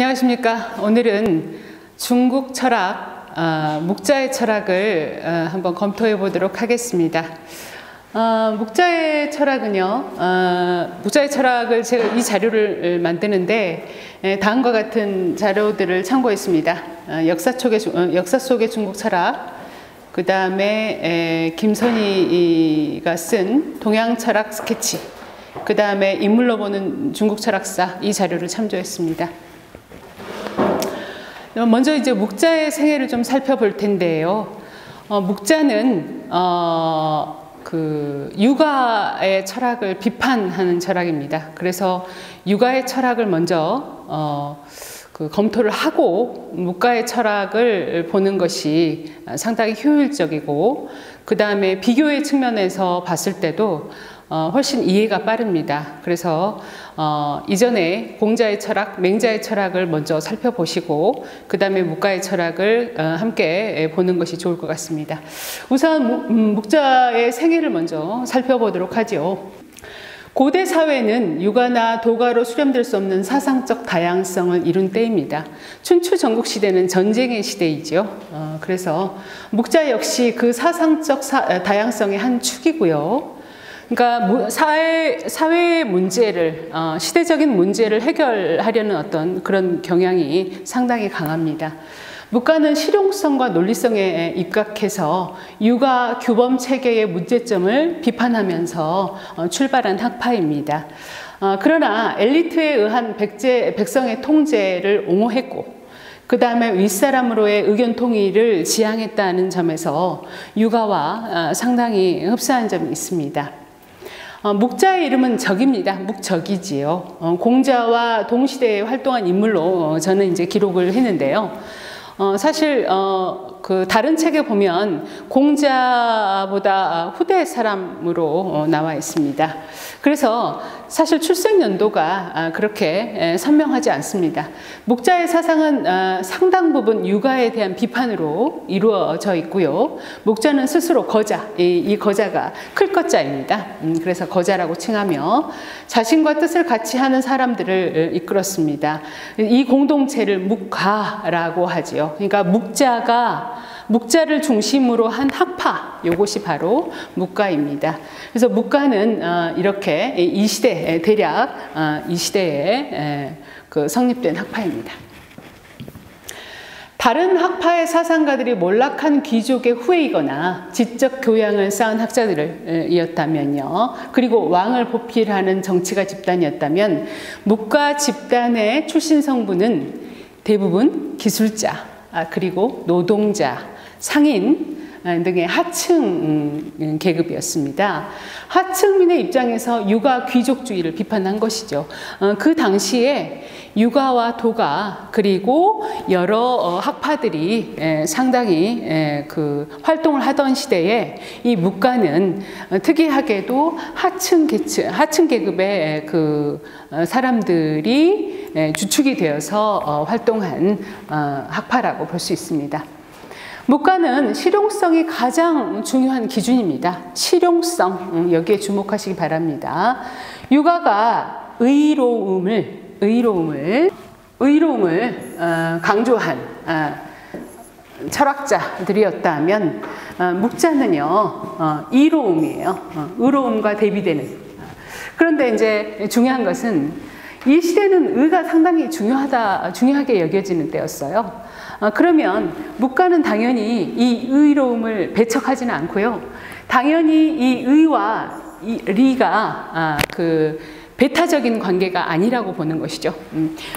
안녕하십니까. 오늘은 중국 철학, 묵자의 철학을 한번 검토해 보도록 하겠습니다. 묵자의 철학은요, 묵자의 철학을 제가 이 자료를 만드는데 다음과 같은 자료들을 참고했습니다. 역사 속의 중국 철학, 그 다음에 김선희가 쓴 동양 철학 스케치, 그 다음에 인물로 보는 중국 철학사, 이 자료를 참조했습니다. 먼저 이제 묵자의 생애를 좀 살펴볼 텐데요. 묵자는 유가의 철학을 비판하는 철학입니다. 그래서 유가의 철학을 먼저 검토를 하고 묵가의 철학을 보는 것이 상당히 효율적이고, 그 다음에 비교의 측면에서 봤을 때도 훨씬 이해가 빠릅니다. 그래서 이전에 공자의 철학, 맹자의 철학을 먼저 살펴보시고 그 다음에 묵가의 철학을 함께 보는 것이 좋을 것 같습니다. 우선 묵자의 생애를 먼저 살펴보도록 하죠. 고대 사회는 유가나 도가로 수렴될 수 없는 사상적 다양성을 이룬 때입니다. 춘추 전국시대는 전쟁의 시대이죠. 그래서 묵자 역시 그 사상적 다양성의 한 축이고요. 그러니까 사회의 문제를, 시대적인 문제를 해결하려는 어떤 그런 경향이 상당히 강합니다. 묵가는 실용성과 논리성에 입각해서 유가 규범 체계의 문제점을 비판하면서 출발한 학파입니다. 그러나 엘리트에 의한 백성의 통제를 옹호했고, 그 다음에 윗사람으로의 의견 통일을 지향했다는 점에서 유가와 상당히 흡사한 점이 있습니다. 묵자의 이름은 적입니다. 묵적이지요. 공자와 동시대에 활동한 인물로 저는 이제 기록을 했는데요. 사실 다른 책에 보면 공자보다 후대 사람으로 나와 있습니다. 그래서 사실 출생 연도가 그렇게 선명하지 않습니다. 묵자의 사상은 상당 부분 유가에 대한 비판으로 이루어져 있고요. 묵자는 스스로 거자, 이 거자가 클 것자입니다. 그래서 거자라고 칭하며 자신과 뜻을 같이 하는 사람들을 이끌었습니다. 이 공동체를 묵가라고 하지요. 그러니까 묵자를 중심으로 한 학파, 이것이 바로 묵가입니다. 그래서 묵가는 이렇게 이 시대, 대략 이 시대에 성립된 학파입니다. 다른 학파의 사상가들이 몰락한 귀족의 후예이거나 지적 교양을 쌓은 학자들이었다면요. 그리고 왕을 보필하는 정치가 집단이었다면 묵가 집단의 출신 성분은 대부분 기술자, 그리고 노동자, 상인 등의 하층 계급이었습니다. 하층민의 입장에서 유가 귀족주의를 비판한 것이죠. 그 당시에 유가와 도가 그리고 여러 학파들이 상당히 활동을 하던 시대에 이 묵가는 특이하게도 하층 계급의 사람들이 주축이 되어서 활동한 학파라고 볼 수 있습니다. 묵가는 실용성이 가장 중요한 기준입니다. 실용성, 여기에 주목하시기 바랍니다. 유가가 의로움을 강조한 철학자들이었다면 묵자는요, 이로움이에요. 의로움과 대비되는. 그런데 이제 중요한 것은 이 시대는 의가 상당히 중요하게 여겨지는 때였어요. 그러면 묵가는 당연히 이 의로움을 배척하지는 않고요. 당연히 이 의와 이 리가 배타적인 관계가 아니라고 보는 것이죠.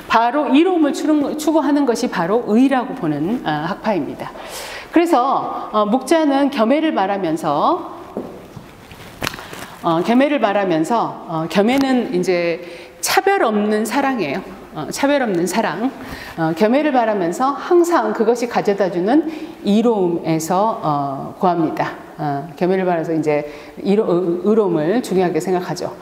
바로 이로움을 추구하는 것이 바로 의라고 보는 학파입니다. 그래서 묵자는 겸해를 말하면서 겸해는 이제 차별 없는 사랑이에요. 차별 없는 사랑. 겸해를 말하면서 항상 그것이 가져다주는 이로움에서 구합니다. 겸해를 말해서 이제 의로움을 중요하게 생각하죠.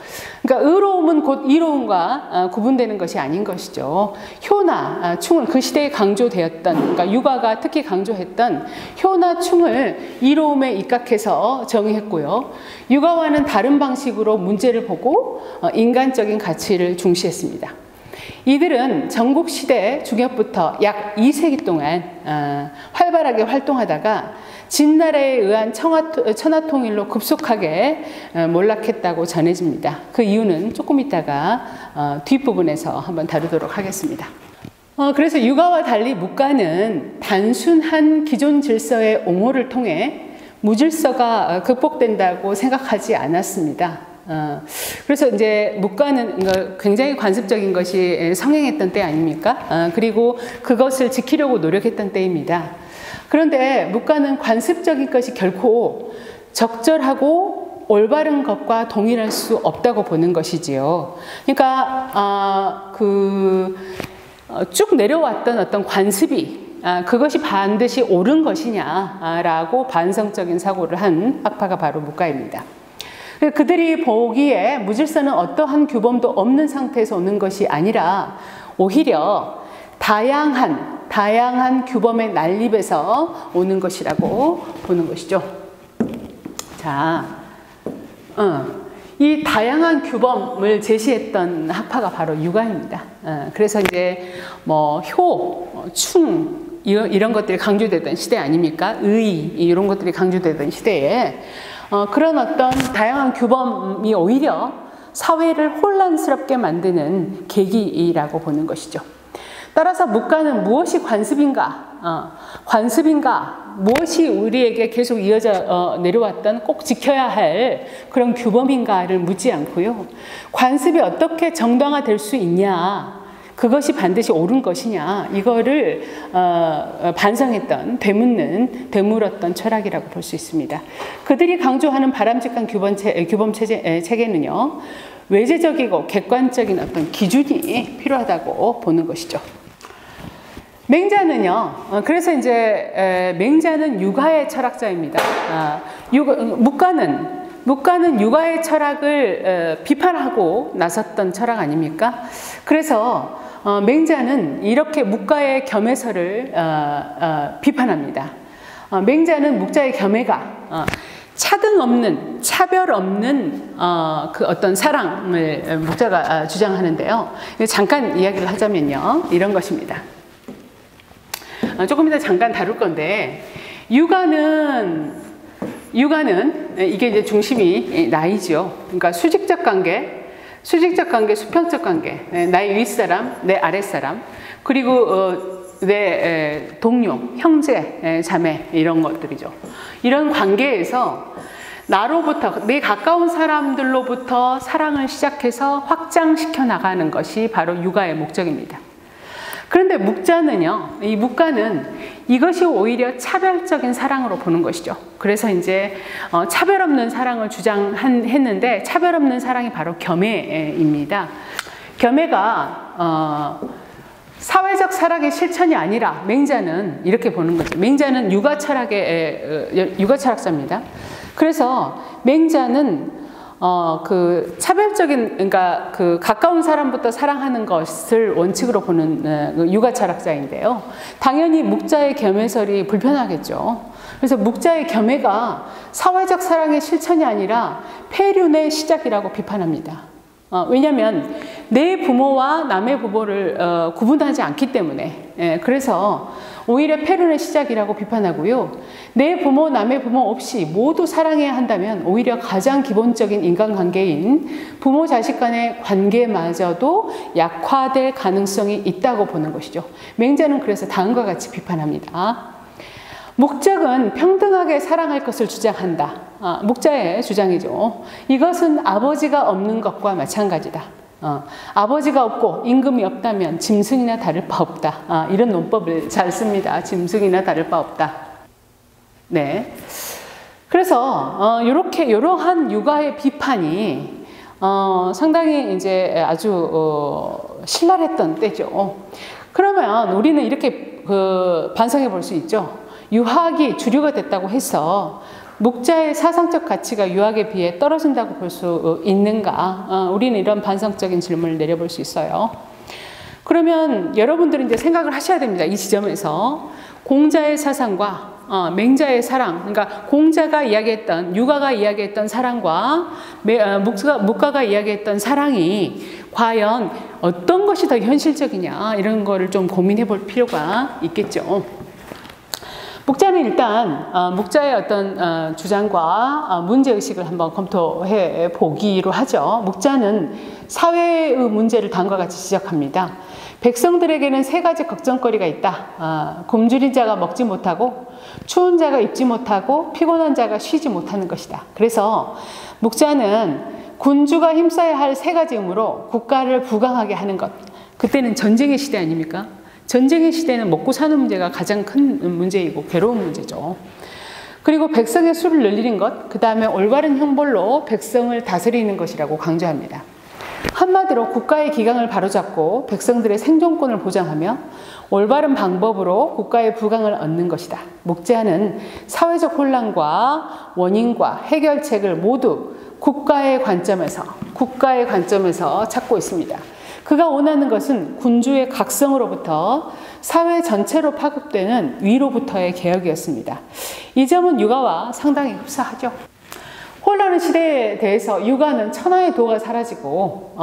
그러니까 의로움은 곧 이로움과 구분되는 것이 아닌 것이죠. 효나 충을 그 시대에 강조되었던, 그러니까 유가가 특히 강조했던 효나 충을 이로움에 입각해서 정의했고요. 유가와는 다른 방식으로 문제를 보고 인간적인 가치를 중시했습니다. 이들은 전국시대 중엽부터 약 2세기 동안 활발하게 활동하다가 진나라에 의한 천하통일로 급속하게 몰락했다고 전해집니다. 그 이유는 조금 이따가 뒷부분에서 한번 다루도록 하겠습니다. 그래서 유가와 달리 묵가는 단순한 기존 질서의 옹호를 통해 무질서가 극복된다고 생각하지 않았습니다. 그래서 이제 묵가는 굉장히 관습적인 것이 성행했던 때 아닙니까? 그리고 그것을 지키려고 노력했던 때입니다. 그런데 묵가는 관습적인 것이 결코 적절하고 올바른 것과 동일할 수 없다고 보는 것이지요. 그러니까 쭉 내려왔던 어떤 관습이 그것이 반드시 옳은 것이냐라고 반성적인 사고를 한 학파가 바로 묵가입니다. 그들이 보기에 무질서는 어떠한 규범도 없는 상태에서 오는 것이 아니라 오히려 다양한 규범의 난립에서 오는 것이라고 보는 것이죠. 자, 이 다양한 규범을 제시했던 학파가 바로 유가입니다. 그래서 이제 뭐 충 이런 것들이 강조되던 시대 아닙니까? 이런 것들이 강조되던 시대에 그런 어떤 다양한 규범이 오히려 사회를 혼란스럽게 만드는 계기라고 보는 것이죠. 따라서 묵가는 무엇이 관습인가? 무엇이 우리에게 계속 이어져 내려왔던 꼭 지켜야 할 그런 규범인가를 묻지 않고요. 관습이 어떻게 정당화될 수 있냐? 그것이 반드시 옳은 것이냐? 이거를 반성했던, 되물었던 철학이라고 볼 수 있습니다. 그들이 강조하는 바람직한 규범 체계는요, 외재적이고 객관적인 어떤 기준이 필요하다고 보는 것이죠. 맹자는요, 그래서 이제 맹자는 유가의 철학자입니다. 묵가는 유가의 철학을 비판하고 나섰던 철학 아닙니까? 그래서 맹자는 이렇게 묵가의 겸해서를 비판합니다. 맹자는 묵자의 겸해가 차별 없는 그 어떤 사랑을 묵자가 주장하는데요. 잠깐 이야기를 하자면요, 이런 것입니다. 조금 이따 잠깐 다룰 건데, 유가는 이게 이제 중심이 나이죠. 그러니까 수직적 관계, 수평적 관계, 나의 윗사람, 내 아랫사람, 그리고 내 동료, 형제, 자매 이런 것들이죠. 이런 관계에서 나로부터, 내 가까운 사람들로부터 사랑을 시작해서 확장시켜 나가는 것이 바로 유가의 목적입니다. 그런데 묵가는 이것이 오히려 차별적인 사랑으로 보는 것이죠. 그래서 이제 차별 없는 사랑을 주장했는데, 차별 없는 사랑이 바로 겸해입니다. 겸해가 사회적 사랑의 실천이 아니라 맹자는 이렇게 보는 거죠. 맹자는 유가 철학자입니다. 그래서 맹자는 그 차별적인, 그러니까 그 가까운 사람부터 사랑하는 것을 원칙으로 보는 유가 철학자인데요. 당연히 묵자의 겸해설이 불편하겠죠. 그래서 묵자의 겸해가 사회적 사랑의 실천이 아니라 폐륜의 시작이라고 비판합니다. 왜냐하면 내 부모와 남의 부모를 구분하지 않기 때문에, 그래서 오히려 폐륜의 시작이라고 비판하고요. 내 부모, 남의 부모 없이 모두 사랑해야 한다면 오히려 가장 기본적인 인간관계인 부모 자식 간의 관계마저도 약화될 가능성이 있다고 보는 것이죠. 맹자는 그래서 다음과 같이 비판합니다. 목적은 평등하게 사랑할 것을 주장한다. 묵자의 주장이죠. 이것은 아버지가 없는 것과 마찬가지다. 아버지가 없고 임금이 없다면 짐승이나 다를 바 없다. 이런 논법을 잘 씁니다. 짐승이나 다를 바 없다. 네. 그래서 이러한 유가의 비판이 상당히 이제 아주 신랄했던 때죠. 그러면 우리는 이렇게 반성해 볼 수 있죠. 유학이 주류가 됐다고 해서 묵자의 사상적 가치가 유학에 비해 떨어진다고 볼 수 있는가? 우리는 이런 반성적인 질문을 내려볼 수 있어요. 그러면 여러분들은 이제 생각을 하셔야 됩니다. 이 지점에서 공자의 사상과 맹자의 사랑, 그러니까 공자가 이야기했던, 유가가 이야기했던 사랑과 묵가가 이야기했던 사랑이 과연 어떤 것이 더 현실적이냐 이런 거를 좀 고민해 볼 필요가 있겠죠. 목자는 일단 목자의 어떤 주장과 문제의식을 한번 검토해 보기로 하죠. 목자는 사회의 문제를 다음과 같이 지적합니다. 백성들에게는 세 가지 걱정거리가 있다. 굶주린 자가 먹지 못하고, 추운 자가 입지 못하고, 피곤한 자가 쉬지 못하는 것이다. 그래서 목자는 군주가 힘써야 할 세 가지 의무로 국가를 부강하게 하는 것. 그때는 전쟁의 시대 아닙니까? 전쟁의 시대는 먹고 사는 문제가 가장 큰 문제이고 괴로운 문제죠. 그리고 백성의 수를 늘리는 것, 그 다음에 올바른 형벌로 백성을 다스리는 것이라고 강조합니다. 한마디로 국가의 기강을 바로잡고 백성들의 생존권을 보장하며 올바른 방법으로 국가의 부강을 얻는 것이다. 목자는 사회적 혼란과 원인과 해결책을 모두 국가의 관점에서 찾고 있습니다. 그가 원하는 것은 군주의 각성으로부터 사회 전체로 파급되는 위로부터의 개혁이었습니다. 이 점은 육아와 상당히 흡사하죠. 혼란의 시대에 대해서 육아는 천하의 도가 사라지고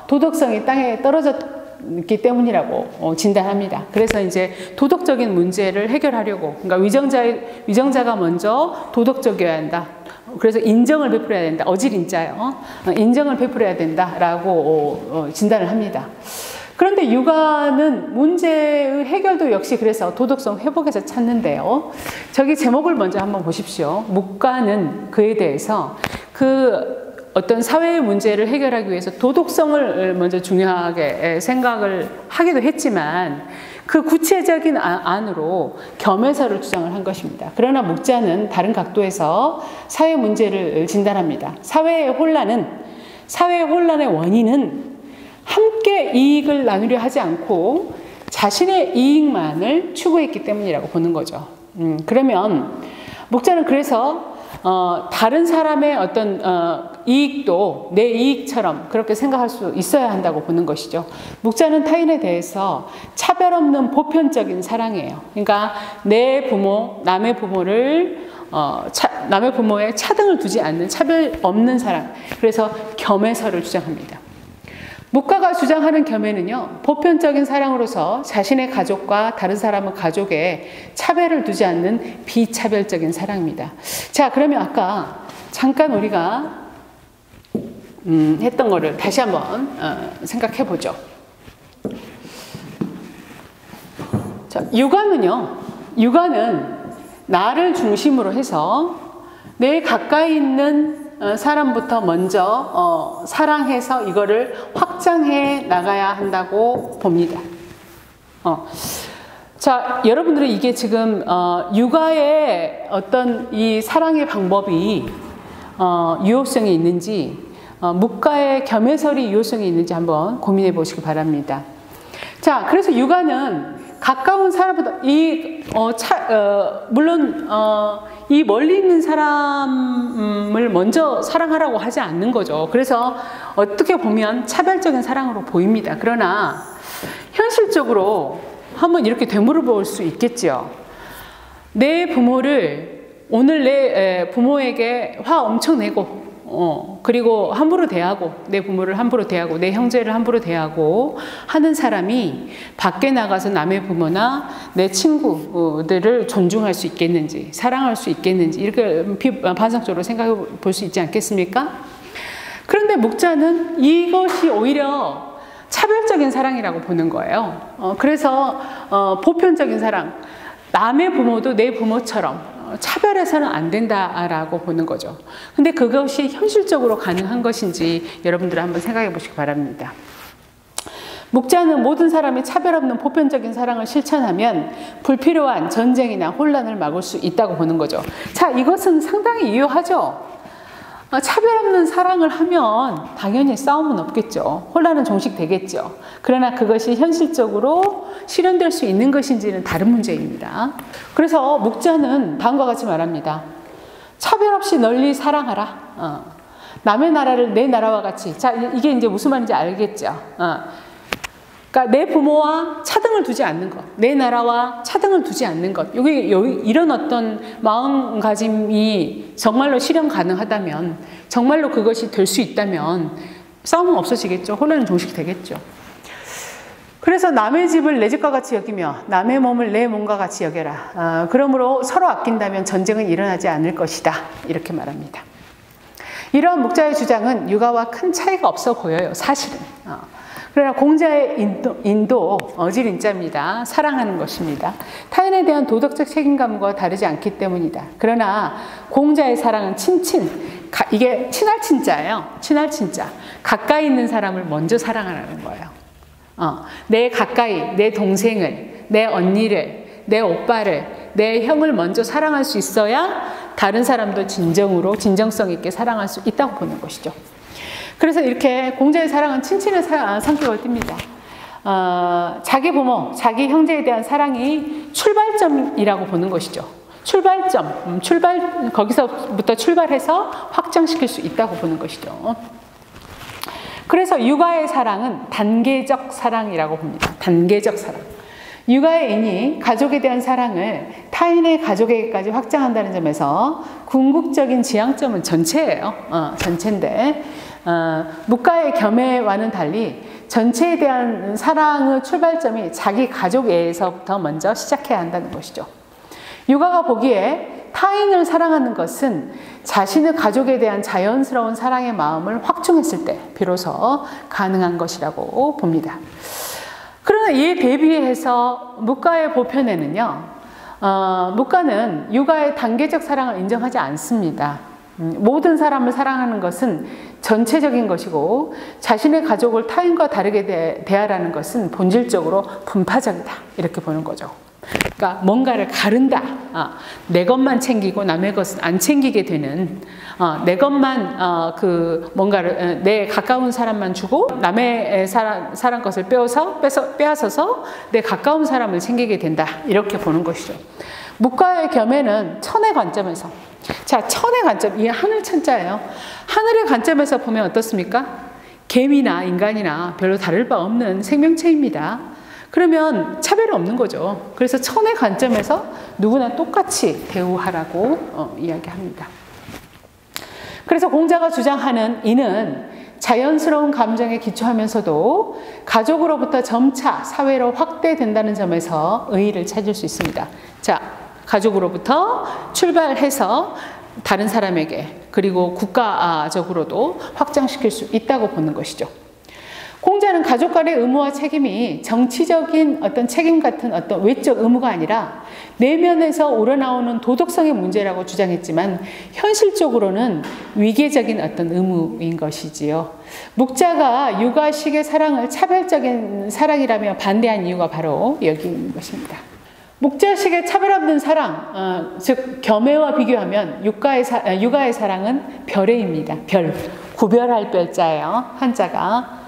도덕성이 땅에 떨어졌기 때문이라고 진단합니다. 그래서 이제 도덕적인 문제를 해결하려고, 그러니까 위정자가 먼저 도덕적이어야 한다. 그래서 인정을 베풀어야 된다. 어질인자요. 인정을 베풀어야 된다라고 진단을 합니다. 그런데 육아는 문제의 해결도 역시 그래서 도덕성 회복에서 찾는데요. 저기 제목을 먼저 한번 보십시오. 목가는 그에 대해서 그 어떤 사회의 문제를 해결하기 위해서 도덕성을 먼저 중요하게 생각을 하기도 했지만 그 구체적인 안으로 겸해서를 주장을 한 것입니다. 그러나 목자는 다른 각도에서 사회 문제를 진단합니다. 사회의 혼란의 원인은 함께 이익을 나누려 하지 않고 자신의 이익만을 추구했기 때문이라고 보는 거죠. 그러면 목자는 그래서 다른 사람의 어떤 이익도 내 이익처럼 그렇게 생각할 수 있어야 한다고 보는 것이죠. 목자는 타인에 대해서 차별 없는 보편적인 사랑이에요. 그러니까 내 부모, 남의 부모를 남의 부모에 차등을 두지 않는 차별 없는 사랑. 그래서 겸해서를 주장합니다. 목가가 주장하는 겸해는요, 보편적인 사랑으로서 자신의 가족과 다른 사람의 가족에 차별을 두지 않는 비차별적인 사랑입니다. 자, 그러면 아까 잠깐 우리가 했던 거를 다시 한번 생각해 보죠. 자, 육아는 나를 중심으로 해서 내 가까이 있는 사람부터 먼저 사랑해서 이거를 확장해 나가야 한다고 봅니다. 자, 여러분들은 이게 지금 육아의 어떤 이 사랑의 방법이 유효성이 있는지, 묵가의 겸해설이 유효성이 있는지 한번 고민해 보시기 바랍니다. 자, 그래서 육아는 가까운 사람보다 물론 이 멀리 있는 사람을 먼저 사랑하라고 하지 않는 거죠. 그래서 어떻게 보면 차별적인 사랑으로 보입니다. 그러나 현실적으로 한번 이렇게 되물어볼 수 있겠죠. 내 부모를 오늘 내 부모에게 화 엄청 내고 그리고 함부로 대하고, 내 부모를 함부로 대하고, 내 형제를 함부로 대하고 하는 사람이 밖에 나가서 남의 부모나 내 친구들을 존중할 수 있겠는지, 사랑할 수 있겠는지, 이렇게 반성적으로 생각해 볼 수 있지 않겠습니까? 그런데 목자는 이것이 오히려 차별적인 사랑이라고 보는 거예요. 그래서 보편적인 사랑, 남의 부모도 내 부모처럼 차별해서는 안 된다라고 보는 거죠. 근데 그것이 현실적으로 가능한 것인지 여러분들 한번 생각해 보시기 바랍니다. 목자는 모든 사람이 차별 없는 보편적인 사랑을 실천하면 불필요한 전쟁이나 혼란을 막을 수 있다고 보는 거죠. 자, 이것은 상당히 유효하죠. 차별 없는 사랑을 하면 당연히 싸움은 없겠죠. 혼란은 종식되겠죠. 그러나 그것이 현실적으로 실현될 수 있는 것인지는 다른 문제입니다. 그래서 목자는 다음과 같이 말합니다. 차별 없이 널리 사랑하라. 남의 나라를 내 나라와 같이. 자, 이게 이제 무슨 말인지 알겠죠. 그러니까 내 부모와 차등을 두지 않는 것, 내 나라와 차등을 두지 않는 것, 이런 어떤 마음가짐이 정말로 실현 가능하다면, 정말로 그것이 될 수 있다면 싸움은 없어지겠죠. 혼란은 종식되겠죠. 그래서 남의 집을 내 집과 같이 여기며 남의 몸을 내 몸과 같이 여겨라. 그러므로 서로 아낀다면 전쟁은 일어나지 않을 것이다. 이렇게 말합니다. 이러한 목자의 주장은 육아와 큰 차이가 없어 보여요. 사실은. 그러나 공자의 인도 어질인자입니다. 사랑하는 것입니다. 타인에 대한 도덕적 책임감과 다르지 않기 때문이다. 그러나 공자의 사랑은 이게 친할 친자예요. 친할 친자. 가까이 있는 사람을 먼저 사랑하라는 거예요. 내 가까이, 내 동생을, 내 언니를, 내 오빠를, 내 형을 먼저 사랑할 수 있어야 다른 사람도 진정성 있게 사랑할 수 있다고 보는 것이죠. 그래서 이렇게 공자의 사랑은 친친의 성격을 띱니다. 자기 부모, 자기 형제에 대한 사랑이 출발점이라고 보는 것이죠. 거기서부터 출발해서 확장시킬 수 있다고 보는 것이죠. 그래서 육아의 사랑은 단계적 사랑이라고 봅니다. 단계적 사랑. 육아의 인이 가족에 대한 사랑을 타인의 가족에게까지 확장한다는 점에서 궁극적인 지향점은 전체예요. 전체인데 묵가의 겸해와는 달리 전체에 대한 사랑의 출발점이 자기 가족에서부터 먼저 시작해야 한다는 것이죠. 육아가 보기에 타인을 사랑하는 것은 자신의 가족에 대한 자연스러운 사랑의 마음을 확충했을 때 비로소 가능한 것이라고 봅니다. 그러나 이에 대비해서 묵가의 보편에는요, 묵가는 육아의 단계적 사랑을 인정하지 않습니다. 모든 사람을 사랑하는 것은 전체적인 것이고 자신의 가족을 타인과 다르게 대하라는 것은 본질적으로 분파적이다. 이렇게 보는 거죠. 그러니까 뭔가를 가른다. 내 것만 챙기고 남의 것은 안 챙기게 되는, 내 것만 뭔가를 내 가까운 사람만 주고 남의 사람 것을 빼앗아서 내 가까운 사람을 챙기게 된다. 이렇게 보는 것이죠. 묵가의 겸해는 천의 관점에서, 자, 천의 관점, 이게 하늘 천자예요. 하늘의 관점에서 보면 어떻습니까? 개미나 인간이나 별로 다를 바 없는 생명체입니다. 그러면 차별이 없는 거죠. 그래서 천의 관점에서 누구나 똑같이 대우하라고 이야기합니다. 그래서 공자가 주장하는 이는 자연스러운 감정에 기초하면서도 가족으로부터 점차 사회로 확대된다는 점에서 의의를 찾을 수 있습니다. 자, 가족으로부터 출발해서 다른 사람에게 그리고 국가적으로도 확장시킬 수 있다고 보는 것이죠. 공자는 가족 간의 의무와 책임이 정치적인 어떤 책임 같은 어떤 외적 의무가 아니라 내면에서 우러나오는 도덕성의 문제라고 주장했지만 현실적으로는 위계적인 어떤 의무인 것이지요. 묵자가 육아식의 사랑을 차별적인 사랑이라며 반대한 이유가 바로 여기 있는 것입니다. 묵자식의 차별 없는 사랑, 즉 겸해와 비교하면 육아의 사랑은 별해입니다. 별, 구별할 별자예요. 한자가.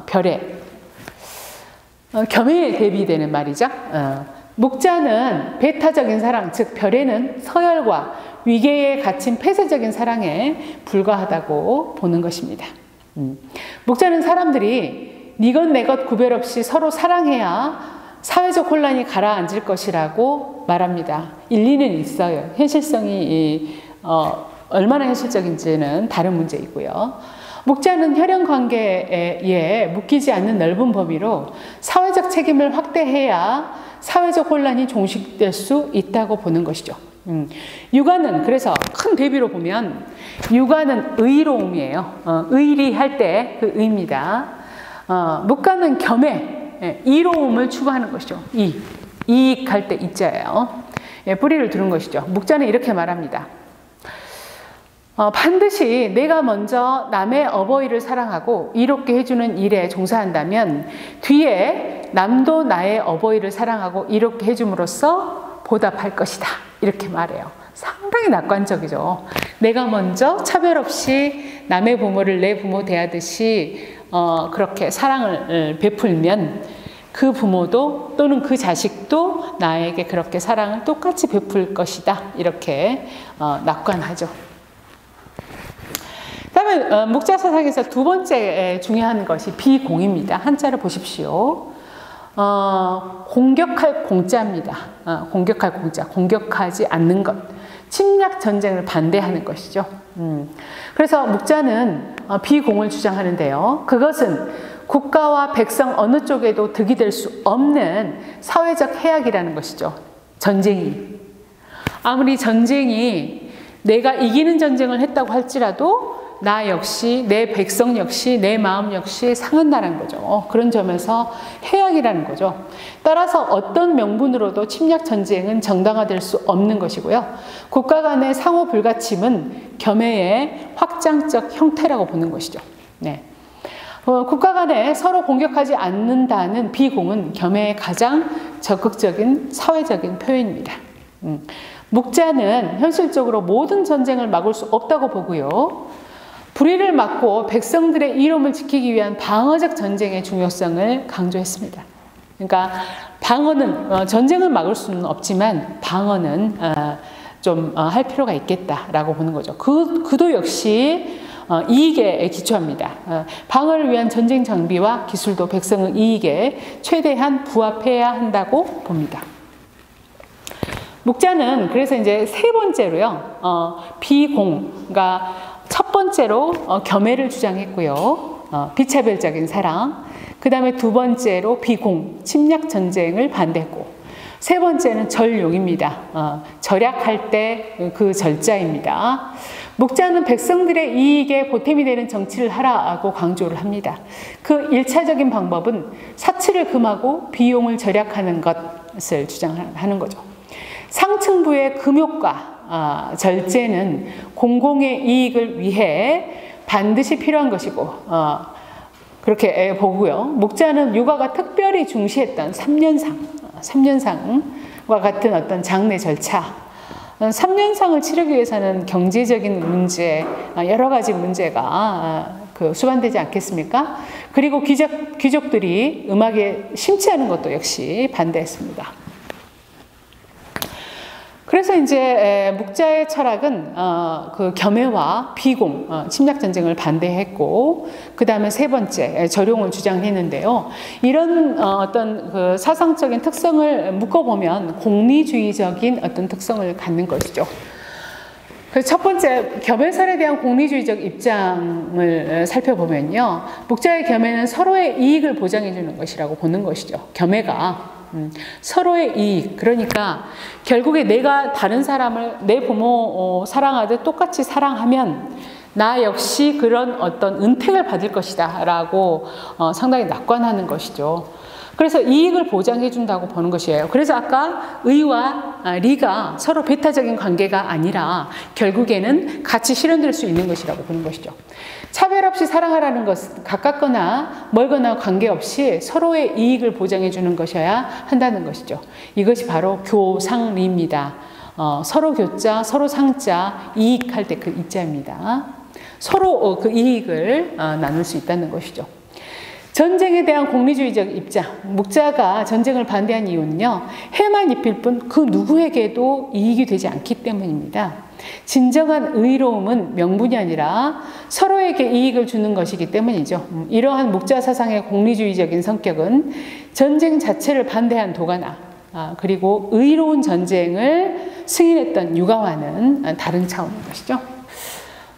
별에 겸해에 대비되는 말이죠. 묵자는 배타적인 사랑, 즉 별에는 서열과 위계에 갇힌 폐쇄적인 사랑에 불과하다고 보는 것입니다. 묵자는 사람들이 니것 내것 구별 없이 서로 사랑해야 사회적 혼란이 가라앉을 것이라고 말합니다. 일리는 있어요. 현실성이 얼마나 현실적인지는 다른 문제이고요. 묵자는 혈연관계에 묶이지 않는 넓은 범위로 사회적 책임을 확대해야 사회적 혼란이 종식될 수 있다고 보는 것이죠. 육아는 그래서 큰 대비로 보면 육아는 의로움이에요. 의리할 때 그 의입니다. 묵가는 겸해, 이로움을 추구하는 것이죠. 이익할 때 이자예요. 뿌리를 두는 것이죠. 묵자는 이렇게 말합니다. 반드시 내가 먼저 남의 어버이를 사랑하고 이롭게 해주는 일에 종사한다면 뒤에 남도 나의 어버이를 사랑하고 이롭게 해줌으로써 보답할 것이다. 이렇게 말해요. 상당히 낙관적이죠. 내가 먼저 차별 없이 남의 부모를 내 부모 대하듯이 그렇게 사랑을 베풀면 그 부모도 또는 그 자식도 나에게 그렇게 사랑을 똑같이 베풀 것이다. 이렇게 낙관하죠. 그다음에 묵자 사상에서 두 번째 중요한 것이 비공입니다. 한자를 보십시오. 공격할 공자입니다. 공격할 공자, 공격하지 않는 것. 침략 전쟁을 반대하는 것이죠. 그래서 묵자는 비공을 주장하는데요. 그것은 국가와 백성 어느 쪽에도 득이 될 수 없는 사회적 해악이라는 것이죠. 전쟁이. 아무리 전쟁이 내가 이기는 전쟁을 했다고 할지라도 나 역시, 내 백성 역시, 내 마음 역시 상한다는 거죠. 그런 점에서 해악이라는 거죠. 따라서 어떤 명분으로도 침략 전쟁은 정당화될 수 없는 것이고요. 국가 간의 상호 불가침은 겸해의 확장적 형태라고 보는 것이죠. 네. 국가 간에 서로 공격하지 않는다는 비공은 겸해의 가장 적극적인 사회적인 표현입니다. 묵자는 현실적으로 모든 전쟁을 막을 수 없다고 보고요. 불의를 막고 백성들의 이름을 지키기 위한 방어적 전쟁의 중요성을 강조했습니다. 그러니까 방어는 전쟁을 막을 수는 없지만 방어는 좀 할 필요가 있겠다라고 보는 거죠. 그도 역시 이익에 기초합니다. 방어를 위한 전쟁 장비와 기술도 백성의 이익에 최대한 부합해야 한다고 봅니다. 묵자는 그래서 이제 세 번째로요, 비공, 그러니까 첫 번째로 겸해를 주장했고요, 비차별적인 사랑. 그 다음에 두 번째로 비공, 침략 전쟁을 반대했고, 세 번째는 절용입니다. 절약할 때 그 절자입니다. 묵자는 백성들의 이익에 보탬이 되는 정치를 하라고 강조를 합니다. 그 1차적인 방법은 사치를 금하고 비용을 절약하는 것을 주장하는 거죠. 상층부의 금욕과 절제는 공공의 이익을 위해 반드시 필요한 것이고, 그렇게 보고요. 묵자는 육아가 특별히 중시했던 3년상과 같은 어떤 장례 절차, 3년상을 치르기 위해서는 경제적인 문제, 여러 가지 문제가 수반되지 않겠습니까? 그리고 귀족들이 음악에 심취하는 것도 역시 반대했습니다. 그래서 이제 묵자의 철학은 그 겸해와 비공, 침략 전쟁을 반대했고, 그 다음에 세 번째 절용을 주장했는데요. 이런 어떤 그 사상적인 특성을 묶어보면 공리주의적인 어떤 특성을 갖는 것이죠. 그래서 첫 번째 겸해설에 대한 공리주의적 입장을 살펴보면요, 묵자의 겸해는 서로의 이익을 보장해 주는 것이라고 보는 것이죠. 겸해가 서로의 이익, 그러니까 결국에 내가 다른 사람을 내 부모 사랑하듯 똑같이 사랑하면 나 역시 그런 어떤 은택을 받을 것이다 라고 상당히 낙관하는 것이죠. 그래서 이익을 보장해 준다고 보는 것이에요. 그래서 아까 의와 리가 서로 배타적인 관계가 아니라 결국에는 같이 실현될 수 있는 것이라고 보는 것이죠. 차별 없이 사랑하라는 것은 가깝거나 멀거나 관계없이 서로의 이익을 보장해 주는 것이어야 한다는 것이죠. 이것이 바로 교상리입니다. 서로 교자, 서로 상자, 이익할 때 그 이자입니다. 서로 그 이익을 나눌 수 있다는 것이죠. 전쟁에 대한 공리주의적 입장, 묵자가 전쟁을 반대한 이유는요, 해만 입힐 뿐 그 누구에게도 이익이 되지 않기 때문입니다. 진정한 의로움은 명분이 아니라 서로에게 이익을 주는 것이기 때문이죠. 이러한 묵자 사상의 공리주의적인 성격은 전쟁 자체를 반대한 도가나, 그리고 의로운 전쟁을 승인했던 유가와는 다른 차원인 것이죠.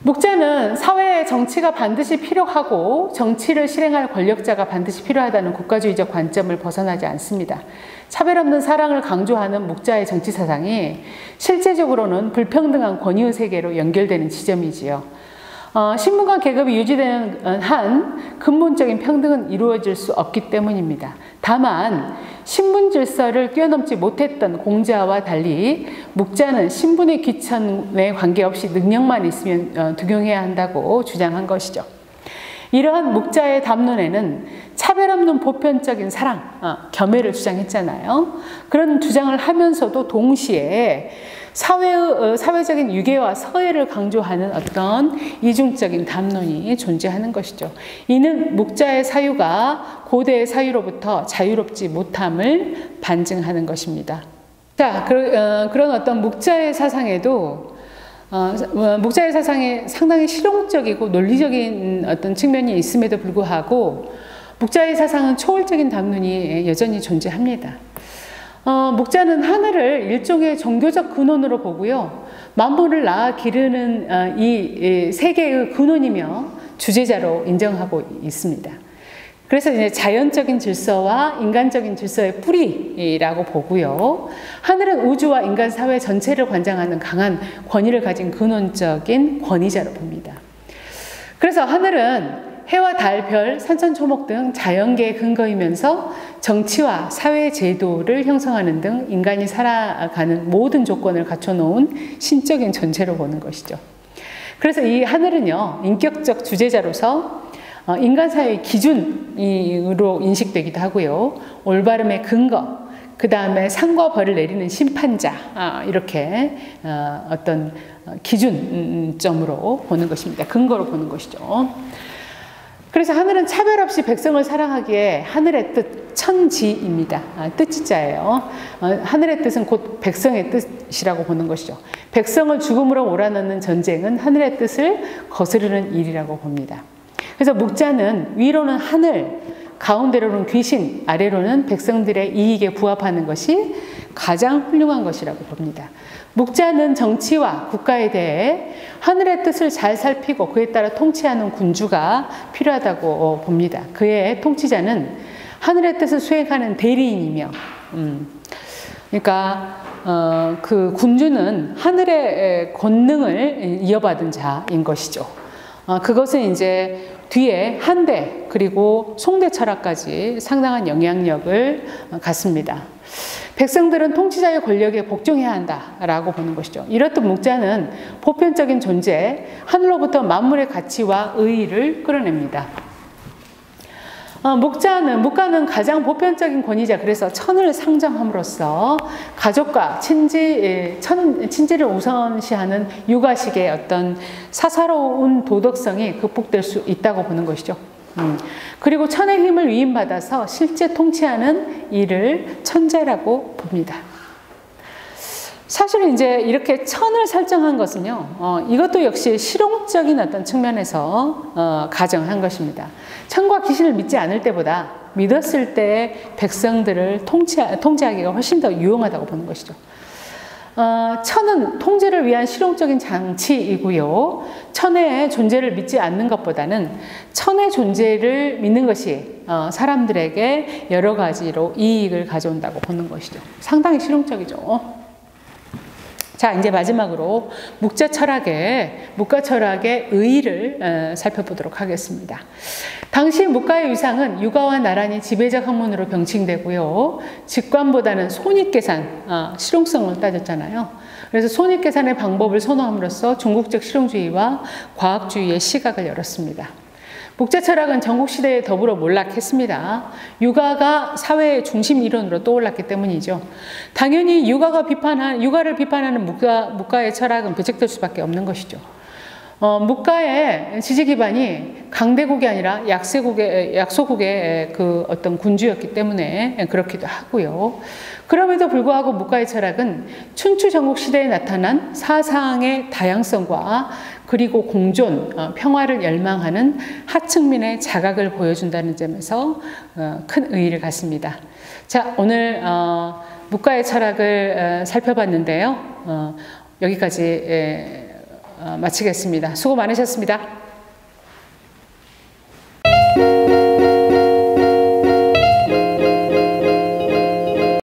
묵자는 사회에 정치가 반드시 필요하고 정치를 실행할 권력자가 반드시 필요하다는 국가주의적 관점을 벗어나지 않습니다. 차별 없는 사랑을 강조하는 묵자의 정치 사상이 실제적으로는 불평등한 권위의 세계로 연결되는 지점이지요. 신분과 계급이 유지되는 한 근본적인 평등은 이루어질 수 없기 때문입니다. 다만 신분 질서를 뛰어넘지 못했던 공자와 달리 묵자는 신분의 귀천에 관계없이 능력만 있으면 등용해야 한다고 주장한 것이죠. 이러한 묵자의 담론에는 차별 없는 보편적인 사랑, 겸해를 주장했잖아요. 그런 주장을 하면서도 동시에 사회적인 유계와 서해를 강조하는 어떤 이중적인 담론이 존재하는 것이죠. 이는 묵자의 사유가 고대의 사유로부터 자유롭지 못함을 반증하는 것입니다. 자, 그런 어떤 묵자의 사상에도 묵자의 사상에 상당히 실용적이고 논리적인 어떤 측면이 있음에도 불구하고 묵자의 사상은 초월적인 담론이 여전히 존재합니다. 묵자는 하늘을 일종의 종교적 근원으로 보고요. 만물을 낳아 기르는 이 세계의 근원이며 주재자로 인정하고 있습니다. 그래서 이제 자연적인 질서와 인간적인 질서의 뿌리라고 보고요. 하늘은 우주와 인간 사회 전체를 관장하는 강한 권위를 가진 근원적인 권위자로 봅니다. 그래서 하늘은 해와 달, 별, 산천초목 등 자연계의 근거이면서 정치와 사회 제도를 형성하는 등 인간이 살아가는 모든 조건을 갖춰놓은 신적인 존재로 보는 것이죠. 그래서 이 하늘은요, 인격적 주재자로서 인간 사회의 기준으로 인식되기도 하고요. 올바름의 근거, 그 다음에 상과 벌을 내리는 심판자, 이렇게 어떤 기준점으로 보는 것입니다. 근거로 보는 것이죠. 그래서 하늘은 차별 없이 백성을 사랑하기에 하늘의 뜻, 천지입니다. 뜻지자예요. 하늘의 뜻은 곧 백성의 뜻이라고 보는 것이죠. 백성을 죽음으로 몰아넣는 전쟁은 하늘의 뜻을 거스르는 일이라고 봅니다. 그래서 묵자는 위로는 하늘, 가운데로는 귀신, 아래로는 백성들의 이익에 부합하는 것이 가장 훌륭한 것이라고 봅니다. 묵자는 정치와 국가에 대해 하늘의 뜻을 잘 살피고 그에 따라 통치하는 군주가 필요하다고 봅니다. 그의 통치자는 하늘의 뜻을 수행하는 대리인이며, 그러니까 그 군주는 하늘의 권능을 이어받은 자인 것이죠. 그것은 이제 뒤에 한대 그리고 송대 철학까지 상당한 영향력을 갖습니다. 백성들은 통치자의 권력에 복종해야 한다라고 보는 것이죠. 이렇듯 묵자는 보편적인 존재, 하늘로부터 만물의 가치와 의의를 끌어냅니다. 묵가는 가장 보편적인 권위자, 그래서 천을 상정함으로써 가족과 친지를 우선시하는 육아식의 어떤 사사로운 도덕성이 극복될 수 있다고 보는 것이죠. 그리고 천의 힘을 위임받아서 실제 통치하는 일을 천재라고 봅니다. 사실 이제 이렇게 천을 설정한 것은요, 이것도 역시 실용적인 어떤 측면에서 가정한 것입니다. 천과 귀신을 믿지 않을 때보다 믿었을 때 백성들을 통제하기가 훨씬 더 유용하다고 보는 것이죠. 천은 통제를 위한 실용적인 장치이고요. 천의 존재를 믿지 않는 것보다는 천의 존재를 믿는 것이 사람들에게 여러 가지로 이익을 가져온다고 보는 것이죠. 상당히 실용적이죠. 자, 이제 마지막으로 묵가 철학의 의의를 살펴보도록 하겠습니다. 당시 묵가의 위상은 육아와 나란히 지배적 학문으로 병칭되고요. 직관보다는 손익계산, 실용성을 따졌잖아요. 그래서 손익계산의 방법을 선호함으로써 중국적 실용주의와 과학주의의 시각을 열었습니다. 묵자 철학은 전국시대에 더불어 몰락했습니다. 육아가 사회의 중심 이론으로 떠올랐기 때문이죠. 당연히 육아를 비판하는 묵가의 철학은 배척될 수밖에 없는 것이죠. 묵가의 지지 기반이 강대국이 아니라 약소국의 그 어떤 군주였기 때문에 그렇기도 하고요. 그럼에도 불구하고 묵가의 철학은 춘추 전국 시대에 나타난 사상의 다양성과 그리고 공존, 평화를 열망하는 하층민의 자각을 보여준다는 점에서 큰 의의를 갖습니다. 자, 오늘 묵가의 철학을 살펴봤는데요. 여기까지 마치겠습니다. 수고 많으셨습니다.